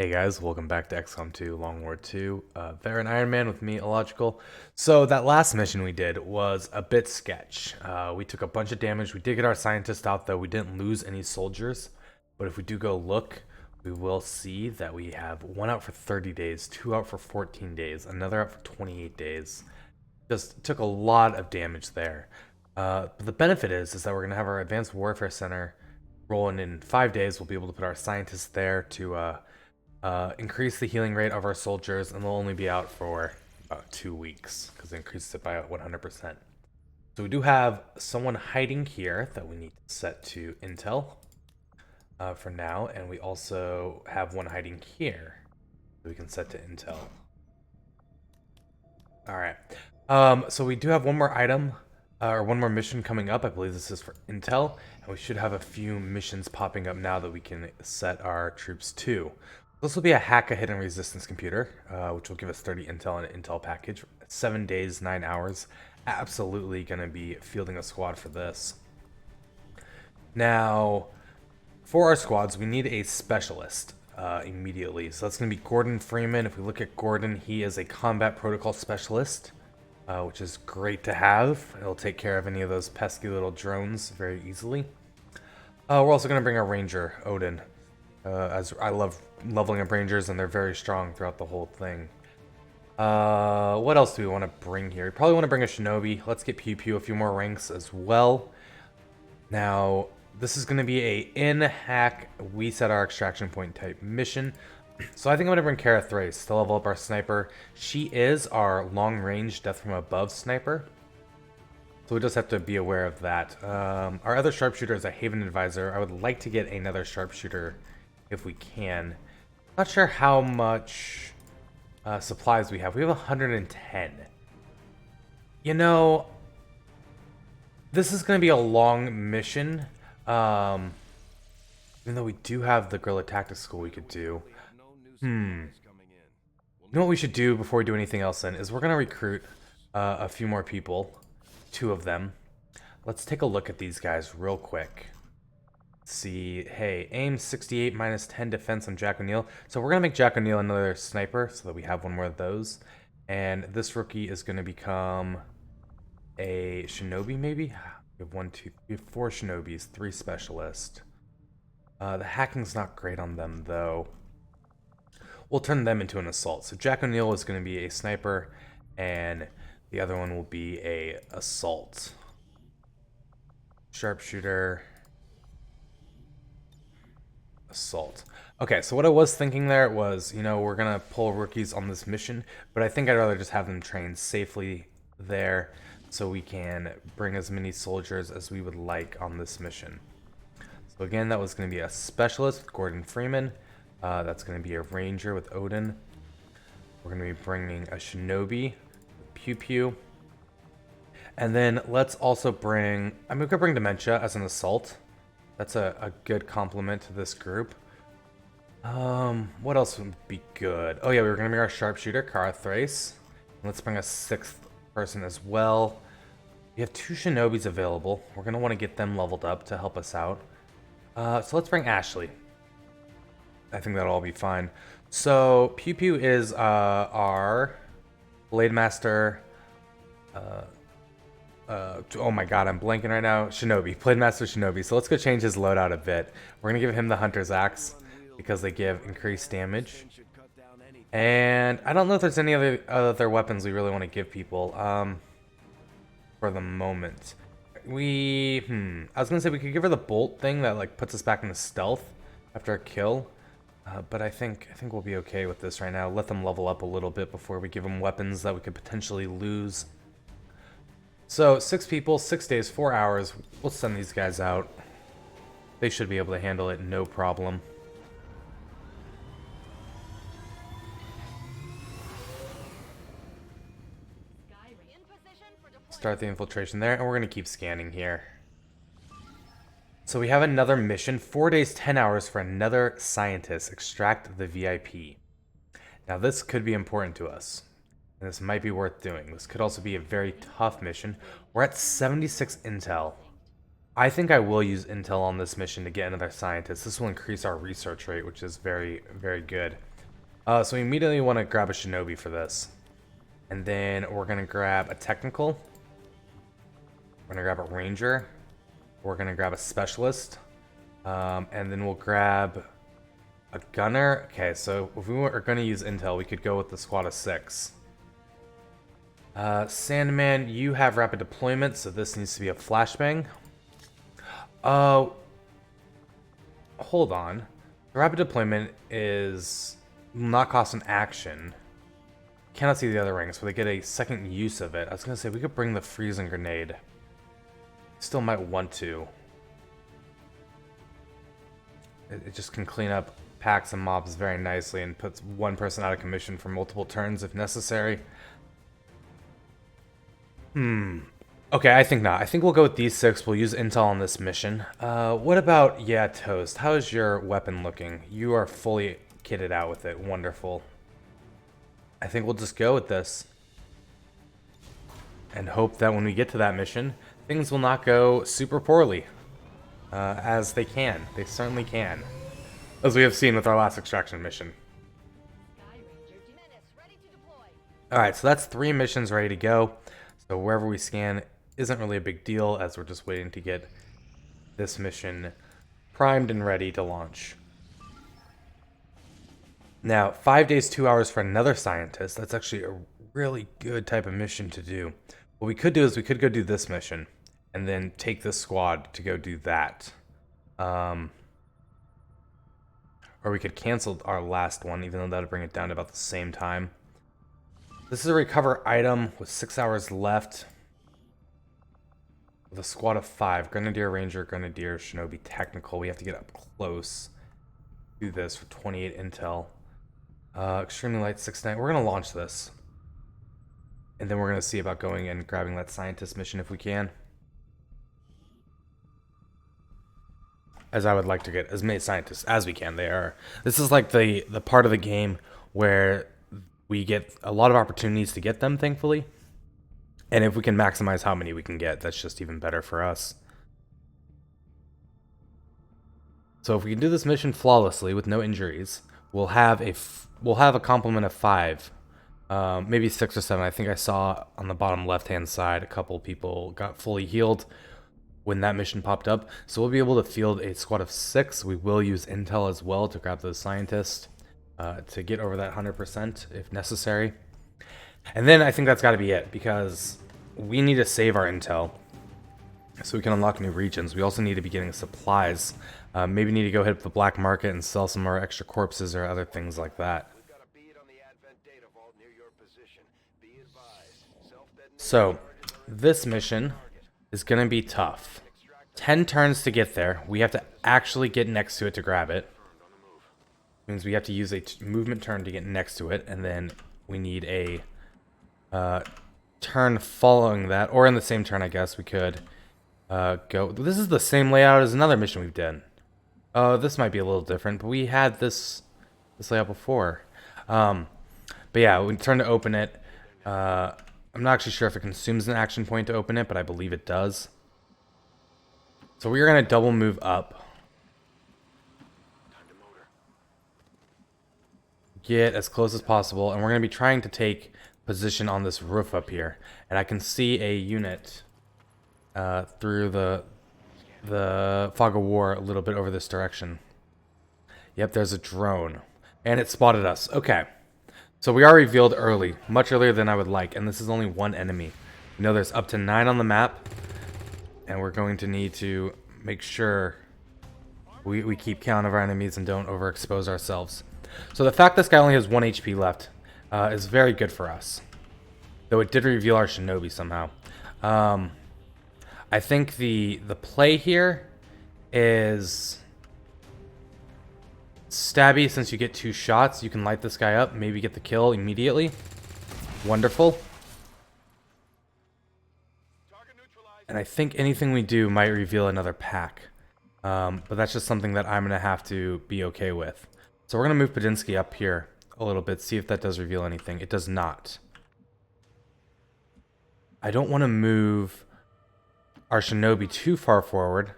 Hey guys, welcome back to Xcom 2 Long War 2. Veteran Iron Man with me, Illogical. So that last mission we did was a bit sketch. We took a bunch of damage. We did get our scientist out though. We didn't lose any soldiers. But if we do go look, we will see that we have one out for 30 days, two out for 14 days, another out for 28 days. Just took a lot of damage there. But the benefit is that we're going to have our Advanced Warfare Center rolling in 5 days. We'll be able to put our scientists there to increase the healing rate of our soldiers, and they'll only be out for about 2 weeks because it increases it by 100%. So we do have someone hiding here that we need to set to intel for now, and we also have one hiding here that we can set to intel. All right. So we do have one more item or one more mission coming up. I believe this is for intel, and we should have a few missions popping up now that we can set our troops to. This will be a hack a hidden resistance computer, which will give us 30 intel and an intel package. 7 days, 9 hours. Absolutely going to be fielding a squad for this. Now, for our squads, we need a specialist immediately. So that's going to be Gordon Freeman. If we look at Gordon, he is a combat protocol specialist, which is great to have. It'll take care of any of those pesky little drones very easily. We're also going to bring a ranger, Odin. As I love leveling up rangers, and they're very strong throughout the whole thing. What else do we want to bring here? We probably want to bring a shinobi. Let's get Pew Pew a few more ranks as well. Now, this is going to be a in-hack, we set our extraction point type mission. So I think I'm going to bring Kara Thrace to level up our sniper. She is our long-range death from above sniper. So we just have to be aware of that. Our other sharpshooter is a Haven Advisor. I would like to get another sharpshooter if we can. Not sure how much supplies we have. We have 110. You know, this is going to be a long mission. Even though we do have the Guerrilla Tactics School we could do. You know what we should do before we do anything else then is we're going to recruit a few more people. 2 of them. Let's take a look at these guys real quick. See, hey, aim 68 minus 10 defense on Jack O'Neill. So we're going to make Jack O'Neill another sniper so that we have one more of those. And this rookie is going to become a shinobi, maybe? We have 4 shinobis, 3 specialists. The hacking's not great on them, though. We'll turn them into an assault. So Jack O'Neill is going to be a sniper, and the other one will be a assault. Sharpshooter. Assault. Okay, so what I was thinking there was, you know, we're gonna pull rookies on this mission, but I think I'd rather just have them train safely there so we can bring as many soldiers as we would like on this mission. So again, that was gonna be a specialist with Gordon Freeman. That's gonna be a ranger with Odin. We're gonna be bringing a shinobi with Pew Pew. And then let's also bring, we could bring Dementia as an assault. That's a good complement to this group. What else would be good? Oh yeah, we were gonna bring our sharpshooter, Kara Thrace. Let's bring a 6th person as well. We have 2 shinobis available. We're gonna want to get them leveled up to help us out. So let's bring Ashley. I think that'll all be fine. So Pew Pew is our Blade Master. Oh my god, I'm blanking right now. Shinobi, Blade Master Shinobi. So let's go change his loadout a bit. We're gonna give him the Hunter's Axe because they give increased damage. And I don't know if there's any other weapons we really want to give people for the moment. I was gonna say we could give her the bolt thing that like puts us back into stealth after a kill. But I think we'll be okay with this right now. Let them level up a little bit before we give them weapons that we could potentially lose. So 6 people, 6 days, 4 hours. We'll send these guys out. They should be able to handle it, no problem. Start the infiltration there, and we're going to keep scanning here. So we have another mission, 4 days, 10 hours for another scientist. Extract the VIP. Now this could be important to us. And this might be worth doing. This could also be a very tough mission. We're at 76 intel. I think I will use intel on this mission to get another scientist. This will increase our research rate, which is very, very good. So we immediately want to grab a shinobi for this. And then we're going to grab a technical. We're going to grab a ranger. We're going to grab a specialist. And then we'll grab a gunner. Okay, so if we were going to use intel, we could go with the squad of 6. Sandman, you have rapid deployment, so this needs to be a flashbang. Hold on. Rapid deployment is not cost an action. Cannot see the other rings, but they get a second use of it. I was gonna say we could bring the freezing grenade. Still might want to. It just can clean up packs and mobs very nicely and puts one person out of commission for multiple turns if necessary. Okay, I think not. I think we'll go with these 6. We'll use intel on this mission. What about, yeah, Toast? How is your weapon looking? You are fully kitted out with it. Wonderful. I think we'll just go with this. And hope that when we get to that mission, things will not go super poorly. As they can. They certainly can. As we have seen with our last extraction mission. Alright, so that's 3 missions ready to go. So wherever we scan isn't really a big deal, as we're just waiting to get this mission primed and ready to launch. Now, 5 days, 2 hours for another scientist. That's actually a really good type of mission to do. What we could do is we could go do this mission and then take this squad to go do that. Or we could cancel our last one, even though that would bring it down to about the same time. This is a recover item with 6 hours left. With a squad of 5. Grenadier, Ranger, Grenadier, Shinobi, Technical. We have to get up close. Do this for 28 intel. Extremely light 6-9. We're going to launch this. And then we're going to see about going and grabbing that scientist mission if we can. As I would like to get as many scientists as we can. This is like the part of the game where we get a lot of opportunities to get them, thankfully. And if we can maximize how many we can get, that's just even better for us. So if we can do this mission flawlessly with no injuries, we'll have a complement of 5, maybe 6 or 7. I think I saw on the bottom left-hand side a couple people got fully healed when that mission popped up. So we'll be able to field a squad of 6. We will use intel as well to grab those scientists to get over that 100% if necessary. And then I think that's got to be it, because we need to save our intel so we can unlock new regions. We also need to be getting supplies. Maybe need to go hit the black market and sell some more extra corpses or other things like that. So this mission is going to be tough. 10 turns to get there. We have to actually get next to it to grab it. Means we have to use a movement turn to get next to it, and then we need a turn following that, or in the same turn, I guess we could go. This is the same layout as another mission we've done. This might be a little different, but we had this layout before. But yeah, we turn to open it. I'm not actually sure if it consumes an action point to open it, but I believe it does. So we're going to double move up. Get as close as possible, and we're going to be trying to take position on this roof up here. And I can see a unit through the fog of war a little bit over this direction. Yep, there's a drone. And it spotted us. Okay. So we are revealed early, much earlier than I would like, and this is only one enemy. We know there's up to 9 on the map, and we're going to need to make sure we keep count of our enemies and don't overexpose ourselves. So the fact this guy only has 1 HP left is very good for us, though it did reveal our shinobi somehow. I think the play here is stabby. Since you get 2 shots, you can light this guy up, maybe get the kill immediately. Wonderful. And I think anything we do might reveal another pack. But that's just something that I'm going to have to be okay with. So we're going to move Padinsky up here a little bit, see if that does reveal anything. It does not. I don't want to move our shinobi too far forward,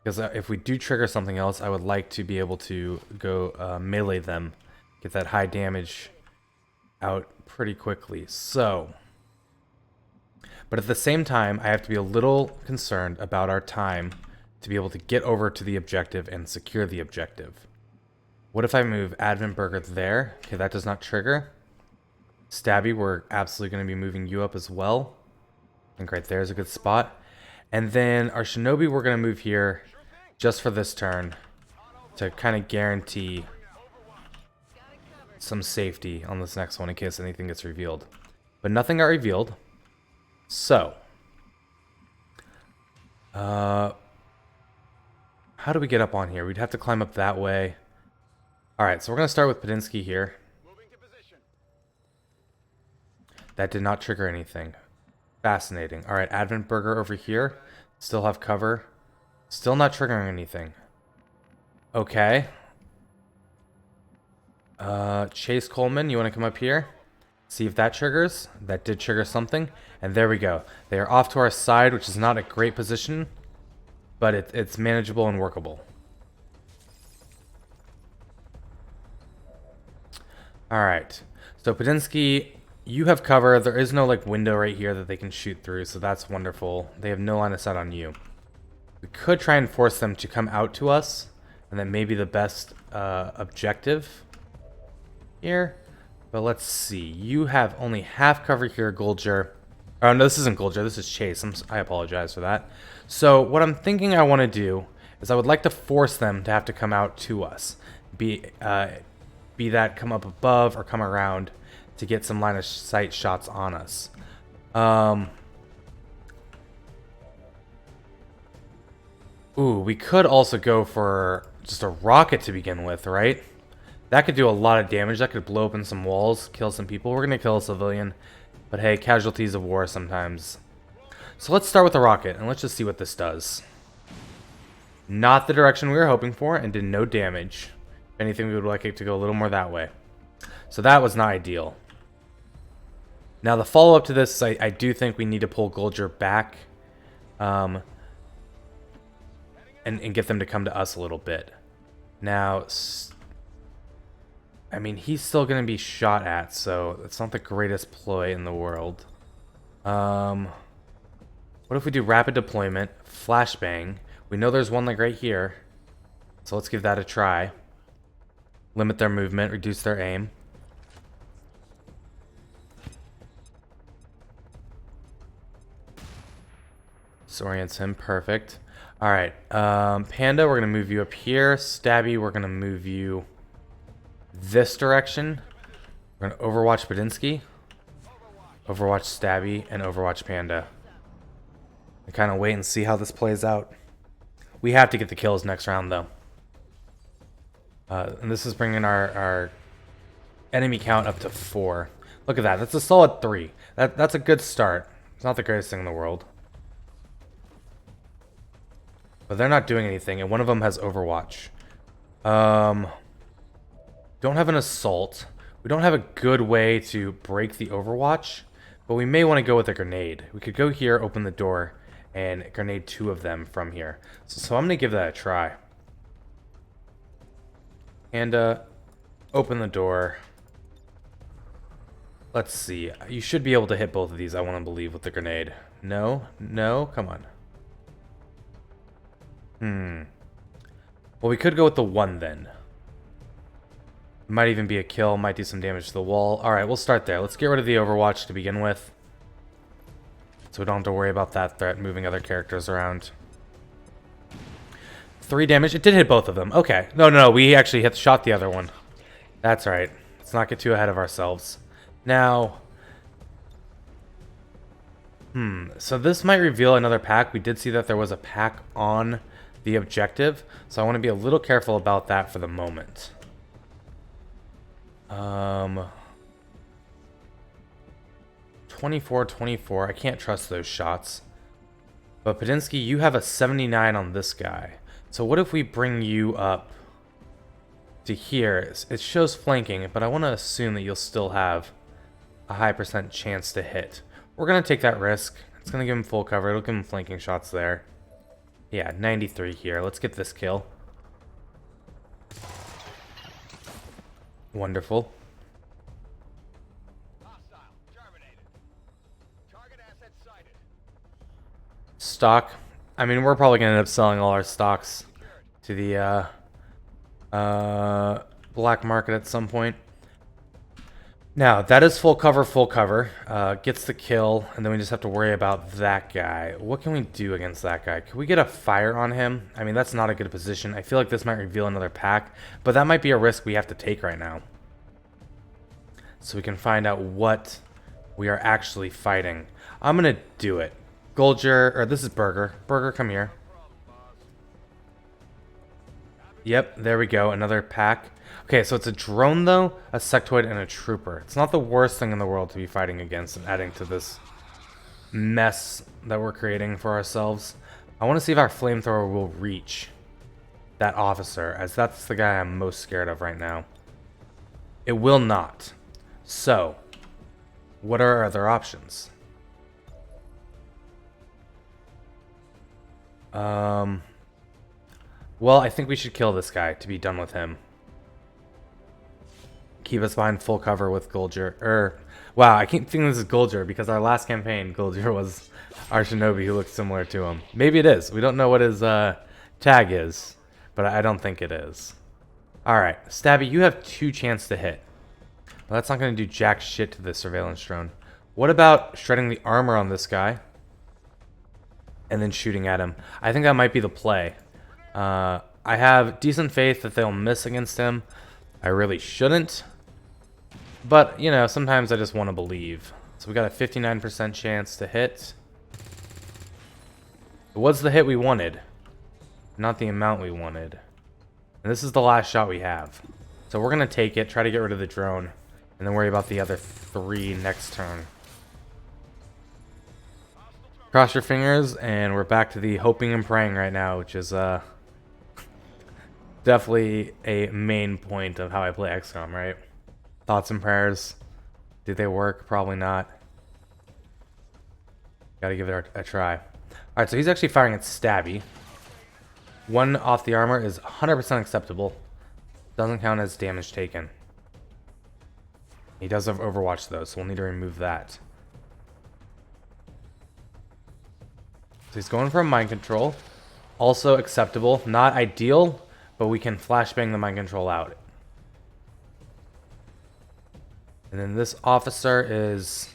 because if we do trigger something else, I would like to be able to go melee them, get that high damage out pretty quickly. So, but at the same time, I have to be a little concerned about our time to be able to get over to the objective and secure the objective. What if I move Advent Burger there? Okay, that does not trigger. Stabby, we're absolutely going to be moving you up as well. I think right there is a good spot. And then our Shinobi, we're going to move here just for this turn to kind of guarantee some safety on this next one in case anything gets revealed. But nothing got revealed. So, how do we get up on here? We'd have to climb up that way. Alright, so we're going to start with Padinsky here. That did not trigger anything. Fascinating. Alright, Advent Burger over here. Still have cover. Still not triggering anything. Okay. Chase Coleman, you want to come up here? See if that triggers. That did trigger something. And there we go. They are off to our side, which is not a great position. But it's manageable and workable. Alright. So Padinsky, you have cover. There is no like window right here that they can shoot through, so that's wonderful. They have no line of sight on you. We could try and force them to come out to us, and that may be the best objective here. But let's see. You have only half cover here, Golger. Oh, no, this isn't Golger. This is Chase. I apologize for that. So what I'm thinking I want to do is I would like to force them to have to come out to us. Be that come up above or come around to get some line of sight shots on us. Ooh, we could also go for just a rocket to begin with, right? That could do a lot of damage. That could blow open some walls, kill some people. We're going to kill a civilian. But hey, casualties of war sometimes. So let's start with a rocket, and let's just see what this does. Not the direction we were hoping for, and did no damage. If anything, we would like it to go a little more that way. So that was not ideal. Now the follow-up to this, I do think we need to pull Golger back. And get them to come to us a little bit. Now, I mean, he's still going to be shot at, so it's not the greatest ploy in the world. What if we do rapid deployment, flashbang? We know there's one like right here, so let's give that a try. Limit their movement, reduce their aim. Disorients him, perfect. Alright, Panda, we're going to move you up here. Stabby, we're going to move you this direction. We're going to Overwatch Padinsky, Overwatch Stabby, and Overwatch Panda. And kind of wait and see how this plays out. We have to get the kills next round, though. And this is bringing our enemy count up to 4. Look at that. That's a solid 3. That's a good start. It's not the greatest thing in the world. But they're not doing anything, and one of them has Overwatch. Don't have an assault. We don't have a good way to break the Overwatch, but we may want to go with a grenade. We could go here, open the door, and grenade 2 of them from here. So I'm going to give that a try. And open the door. Let's see. You should be able to hit both of these, I want to believe, with the grenade. No? No? Come on. Well, we could go with the 1 then. Might even be a kill. Might do some damage to the wall. Alright, we'll start there. Let's get rid of the Overwatch to begin with. So we don't have to worry about that threat moving other characters around. 3 damage. It did hit both of them. Okay. No. We actually shot the other one. That's right. Let's not get too ahead of ourselves. Now... So this might reveal another pack. We did see that there was a pack on the objective, so I want to be a little careful about that for the moment. 24-24. I can't trust those shots. But Padinsky, you have a 79 on this guy. So what if we bring you up to here? It shows flanking, but I want to assume that you'll still have a high % chance to hit. We're going to take that risk. It's going to give him full cover. It'll give him flanking shots there. Yeah, 93 here. Let's get this kill. Wonderful. Stock. I mean, we're probably going to end up selling all our stocks to the black market at some point. Now, that is full cover. Gets the kill, and then we just have to worry about that guy. What can we do against that guy? Can we get a fire on him? I mean, that's not a good position. I feel like this might reveal another pack, but that might be a risk we have to take right now. So we can find out what we are actually fighting. I'm going to do it. Golger, or this is Burger. Burger, come here. Yep, there we go. Another pack. Okay, so it's a drone, though, a sectoid, and a trooper. It's not the worst thing in the world to be fighting against and adding to this mess that we're creating for ourselves. I want to see if our flamethrower will reach that officer, as that's the guy I'm most scared of right now. It will not. So, what are our other options? Well, I think we should kill this guy to be done with him. Keep us behind full cover with Golger. Wow, I keep thinking this is Golger because our last campaign, Golger was our shinobi who looked similar to him. Maybe it is. We don't know what his tag is, but I don't think it is. Alright, Stabby, you have 2 chances to hit. Well, that's not going to do jack shit to this surveillance drone. What about shredding the armor on this guy and then shooting at him? I think that might be the play. I have decent faith that they'll miss against him. I really shouldn't. But, you know, sometimes I just want to believe. So we got a 59% chance to hit. It was the hit we wanted, not the amount we wanted. And this is the last shot we have. So we're going to take it, try to get rid of the drone, and then worry about the other 3 next turn. Cross your fingers, and we're back to the hoping and praying right now, which is definitely a main point of how I play Xcom, right? Thoughts and prayers. Did they work? Probably not. Gotta give it a try. Alright, so he's actually firing at Stabby. 1 off the armor is 100% acceptable. Doesn't count as damage taken. He does have Overwatch though, so we'll need to remove that. So he's going for a mind control. Also acceptable. Not ideal, but we can flashbang the mind control out. And then this officer is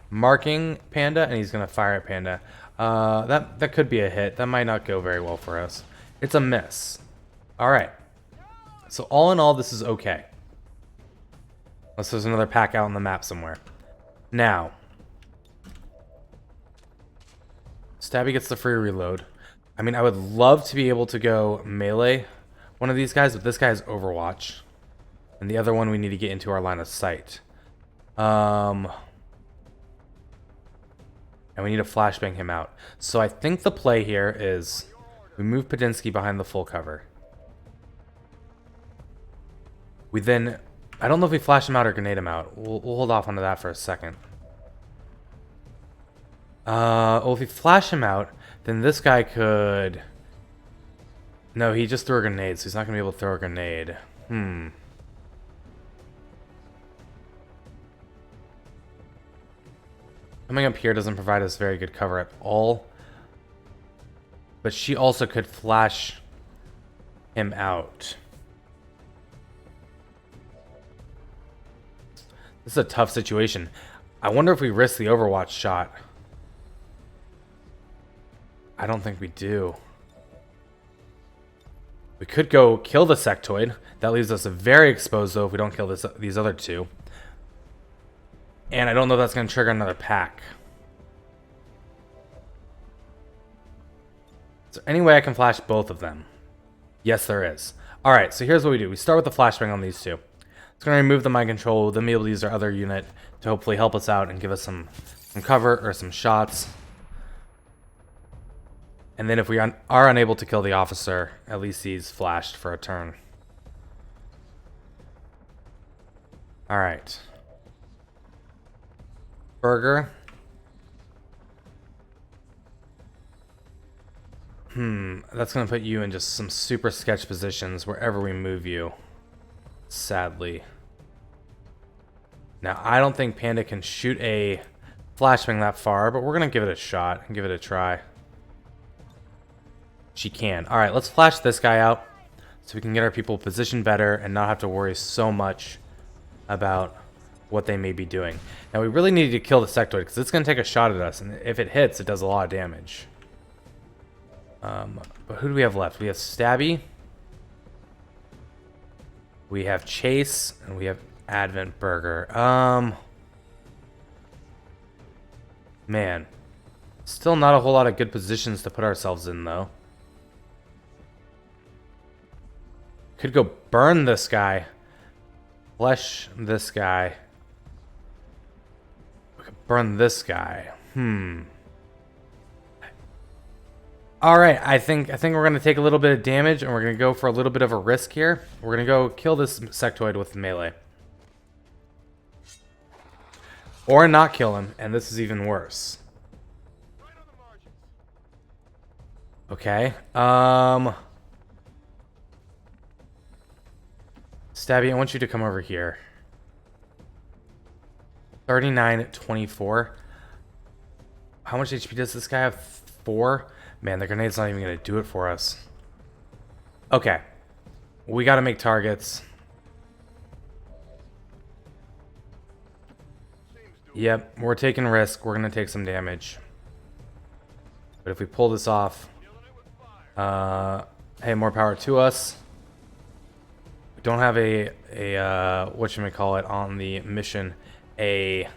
marking Panda, and he's going to fire at Panda. That could be a hit. That might not go very well for us. It's a miss. Alright. So all in all, this is okay. Unless there's another pack out on the map somewhere. Now, Stabby gets the free reload. I mean, I would love to be able to go melee one of these guys, but this guy has Overwatch. And the other one we need to get into our line of sight. And we need to flashbang him out. So I think the play here is we move Padinsky behind the full cover. We then... I don't know if we flash him out or grenade him out. We'll hold off onto that for a second. Well, if we flash him out, then this guy could... No, he just threw a grenade, so he's not going to be able to throw a grenade. Coming up here doesn't provide us very good cover at all. But she also could flash him out. This is a tough situation. I wonder if we risk the Overwatch shot. I don't think we do. We could go kill the sectoid. That leaves us very exposed, though, if we don't kill these other 2. And I don't know if that's going to trigger another pack. Is there any way I can flash both of them? Yes, there is. Alright, so here's what we do. We start with the flashbang on these 2. It's going to remove the mind control. We'll then be able to use our other unit to hopefully help us out and give us some cover or some shots. And then if we are unable to kill the officer, at least he's flashed for a turn. Alright. Burger. That's going to put you in just some super sketch positions wherever we move you. Sadly. Now, I don't think Panda can shoot a flashbang that far, but we're going to give it a shot and give it a try. She can. All right, let's flash this guy out so we can get our people positioned better and not have to worry so much about what they may be doing. Now, we really need to kill the sectoid because it's going to take a shot at us, and if it hits, it does a lot of damage. But who do we have left? We have Stabby. We have Chase, and we have Advent Burger. Man. Still not a whole lot of good positions to put ourselves in, though. Could go burn this guy. Flesh this guy. We could burn this guy. Alright, I think we're going to take a little bit of damage, and we're going to go for a little bit of a risk here. We're going to go kill this sectoid with melee. Or not kill him, and this is even worse. Okay, Stabby, I want you to come over here. 39-24. How much HP does this guy have? 4? Man, the grenade's not even going to do it for us. Okay. We got to make targets. Yep, we're taking risk. We're going to take some damage. But if we pull this off... hey, more power to us. We don't have a whatchamacallit on the mission. A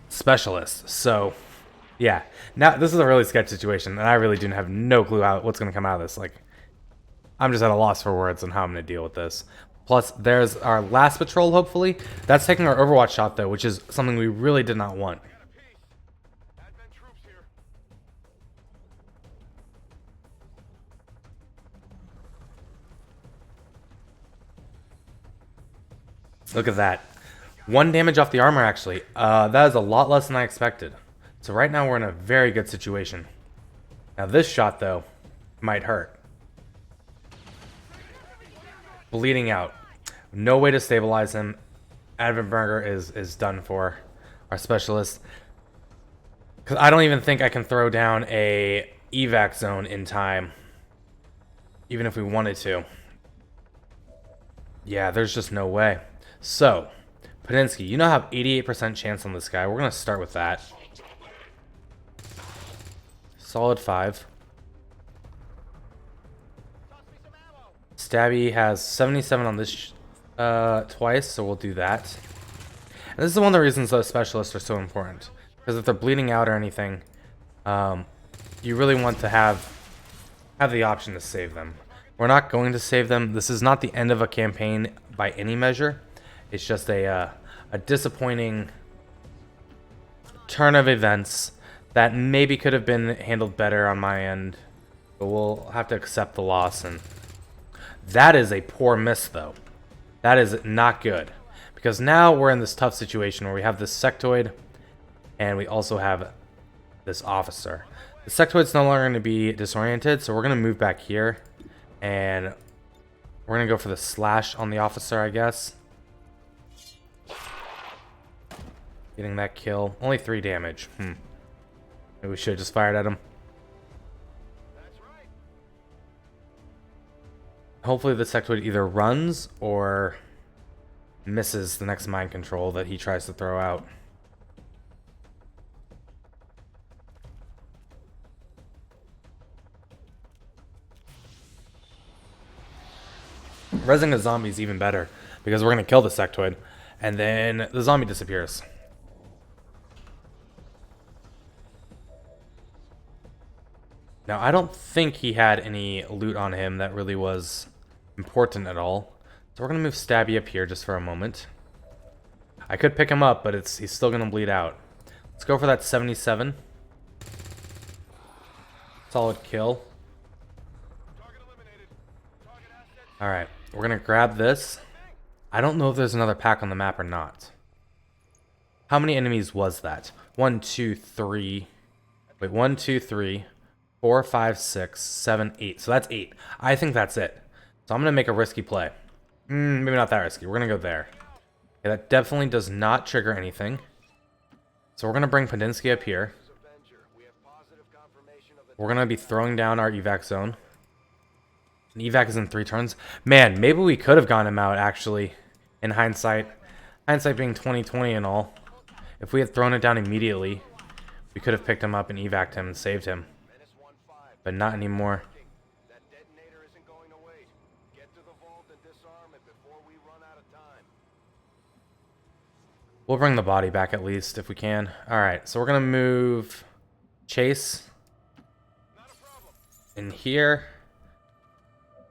specialist. So, yeah. Now, this is a really sketch situation, and I really do have no clue what's going to come out of this. Like, I'm just at a loss for words on how I'm going to deal with this. Plus, there's our last patrol, hopefully. That's taking our Overwatch shot, though, which is something we really did not want. Look at that. 1 damage off the armor, actually. That is a lot less than I expected. So right now we're in a very good situation. Now this shot, though, might hurt. Bleeding out. No way to stabilize him. Advent Burger is done for. Our specialist. Because I don't even think I can throw down a evac zone in time. Even if we wanted to. Yeah, there's just no way. So, Padinsky, you now have 88% chance on this guy. We're going to start with that. Solid 5. Stabby has 77 on this twice, so we'll do that. And this is one of the reasons those specialists are so important. Because if they're bleeding out or anything, you really want to have the option to save them. We're not going to save them. This is not the end of a campaign by any measure. It's just a disappointing turn of events that maybe could have been handled better on my end. But we'll have to accept the loss. And that is a poor miss, though. That is not good. Because now we're in this tough situation where we have this sectoid and we also have this officer. The sectoid's no longer going to be disoriented, so we're going to move back here. And we're going to go for the slash on the officer, I guess. Getting that kill. Only 3 damage. Maybe we should have just fired at him. Hopefully the sectoid either runs or misses the next mind control that he tries to throw out. Rezzing a zombie is even better because we're going to kill the sectoid and then the zombie disappears. Now, I don't think he had any loot on him that really was important at all. So we're going to move Stabby up here just for a moment. I could pick him up, but he's still going to bleed out. Let's go for that 77. Solid kill. Alright, we're going to grab this. I don't know if there's another pack on the map or not. How many enemies was that? 1, 2, 3. Wait, 1, 2, 3. 4, 5, 6, 7, 8. So that's 8. I think that's it. So I'm going to make a risky play. Maybe not that risky. We're gonna go there. Okay, that definitely does not trigger anything. So we're gonna bring Padinsky up here. We're gonna be throwing down our evac zone. And evac is in 3 turns. Man, maybe we could have gotten him out, actually, in hindsight. Hindsight being 2020 and all. If we had thrown it down immediately, we could have picked him up and evac'd him and saved him. But not anymore. We'll bring the body back at least if we can. Alright, so we're going to move Chase in here.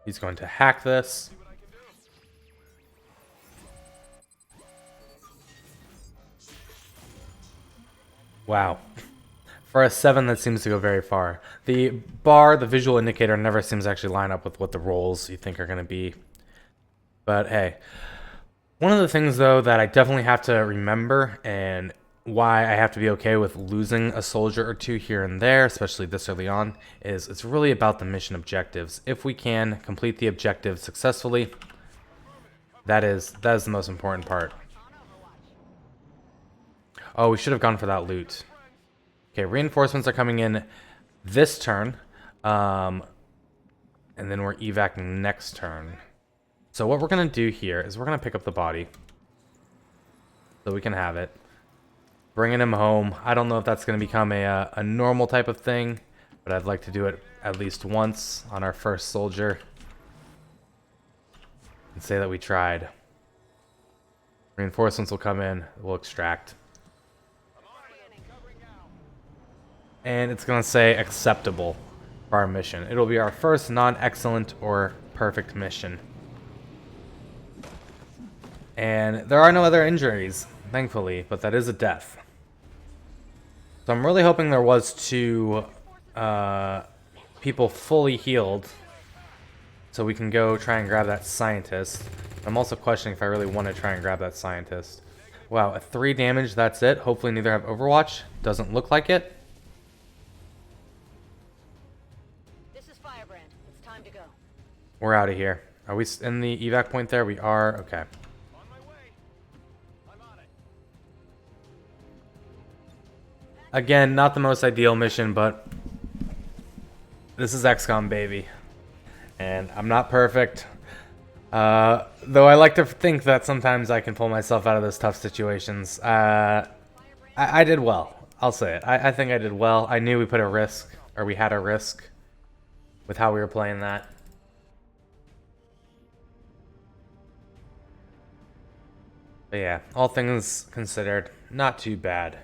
He's going to hack this. Wow. For a 7, that seems to go very far. The bar, the visual indicator, never seems to actually line up with what the rolls you think are going to be. But hey. One of the things, though, that I definitely have to remember, and why I have to be okay with losing a soldier or 2 here and there, especially this early on, is it's really about the mission objectives. If we can complete the objective successfully, that is the most important part. Oh, we should have gone for that loot. Okay, reinforcements are coming in this turn, and then we're evacing next turn. So what we're going to do here is we're going to pick up the body so we can have it. Bringing him home. I don't know if that's going to become a normal type of thing, but I'd like to do it at least once on our first soldier and say that we tried. Reinforcements will come in. We'll extract. And it's going to say acceptable for our mission. It'll be our first non-excellent or perfect mission. And there are no other injuries, thankfully, but that is a death. So I'm really hoping there was 2 people fully healed, so we can go try and grab that scientist. I'm also questioning if I really want to try and grab that scientist. Wow, at 3 damage, that's it. Hopefully neither have Overwatch. Doesn't look like it. This is Firebrand. It's time to go. We're out of here. Are we in the evac point there? We are. Okay. Again, not the most ideal mission, but this is Xcom, baby. And I'm not perfect. Though I like to think that sometimes I can pull myself out of those tough situations. I did well. I'll say it. I think I did well. I knew we put a risk, or we had a risk with how we were playing that. But yeah, all things considered, not too bad.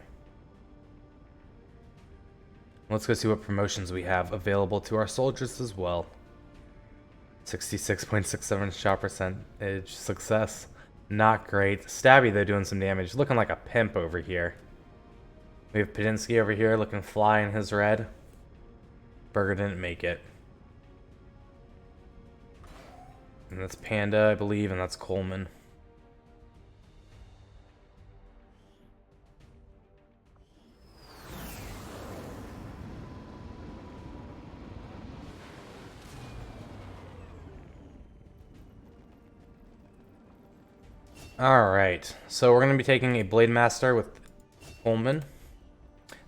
Let's go see what promotions we have available to our soldiers as well. 66.67 shot percentage success. Not great. Stabby, though, doing some damage. Looking like a pimp over here. We have Padinsky over here looking fly in his red. Burger didn't make it. And that's Panda, I believe, and that's Coleman. Alright, so we're going to be taking a Blade Master with Coleman.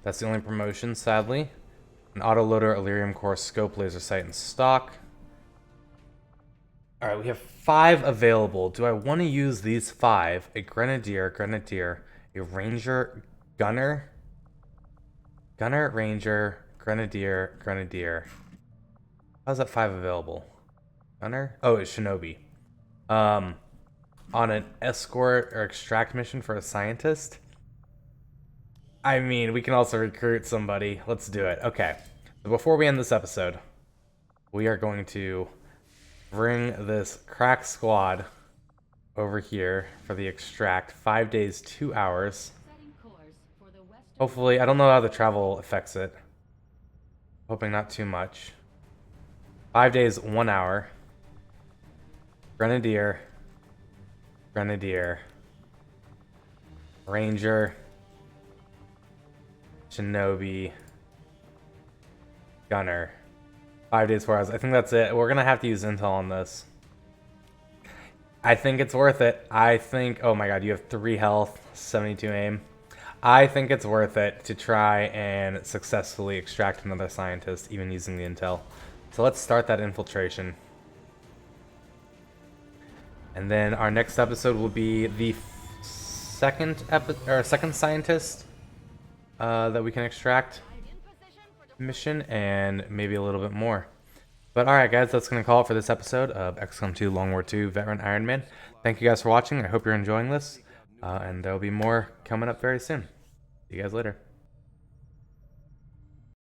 That's the only promotion, sadly. An Autoloader, Illyrium Core, Scope, Laser Sight, and Stock. Alright, we have 5 available. Do I want to use these 5? A Grenadier, a Ranger, Gunner, Ranger, Grenadier. How's that 5 available? Gunner? Oh, it's Shinobi. On an escort or extract mission for a scientist? I mean, we can also recruit somebody. Let's do it. Okay. So before we end this episode, we are going to bring this crack squad over here for the extract. 5 days, 2 hours. Hopefully, I don't know how the travel affects it. Hoping not too much. 5 days, 1 hour. Grenadier, Ranger, Shinobi, Gunner. 5 days, 4 hours. I think that's it. We're going to have to use intel on this. I think it's worth it. I think, oh my god, you have 3 health, 72 aim. I think it's worth it to try and successfully extract another scientist, even using the intel. So let's start that infiltration. And then our next episode will be the second scientist that we can extract mission, and maybe a little bit more. But alright guys, that's going to call it for this episode of XCOM 2 Long War II Veteran Iron Man. Thank you guys for watching. I hope you're enjoying this. And there will be more coming up very soon. See you guys later.